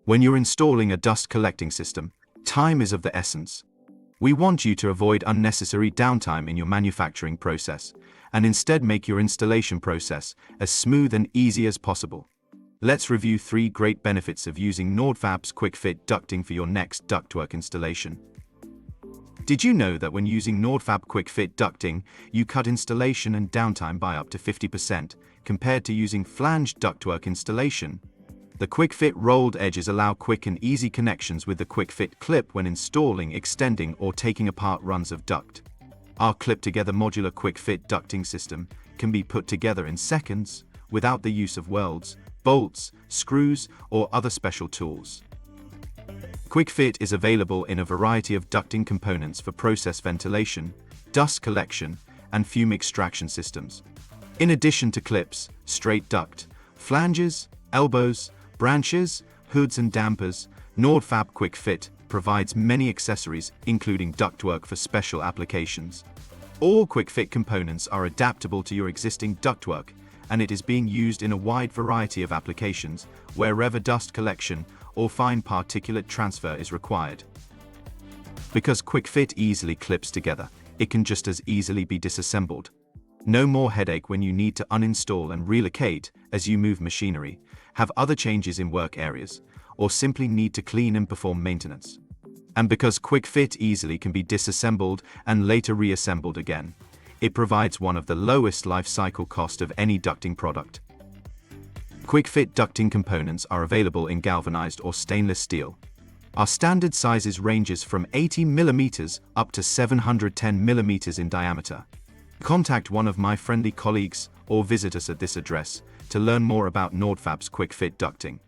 When you're installing a dust collecting system, time is of the essence. We want you to avoid unnecessary downtime in your manufacturing process, and instead make your installation process as smooth and easy as possible. Let's review 3 great benefits of using Nordfab's quick-fit ducting for your next ductwork installation. Did you know that when using Nordfab quick-fit ducting, you cut installation and downtime by up to 50% compared to using flanged ductwork installation? The quick-fit rolled edges allow quick and easy connections with the quick-fit clip when installing, extending, or taking apart runs of duct. Our clip-together modular quick-fit ducting system can be put together in seconds without the use of welds, bolts, screws, or other special tools. Quick-fit is available in a variety of ducting components for process ventilation, dust collection, and fume extraction systems. In addition to clips, straight duct, flanges, elbows, branches, hoods, and dampers, Nordfab quick-fit provides many accessories, including ductwork for special applications. All quick-fit components are adaptable to your existing ductwork, and it is being used in a wide variety of applications wherever dust collection or fine particulate transfer is required. Because quick-fit easily clips together, it can just as easily be disassembled. No more headache when you need to uninstall and relocate as you move machinery, have other changes in work areas, or simply need to clean and perform maintenance. And because quick-fit easily can be disassembled and later reassembled again, it provides one of the lowest life cycle cost of any ducting product. Quick-fit ducting components are available in galvanized or stainless steel. Our standard sizes ranges from 80 mm up to 710 mm in diameter. Contact one of my friendly colleagues or visit us at this address to learn more about Nordfab's quick-fit ducting.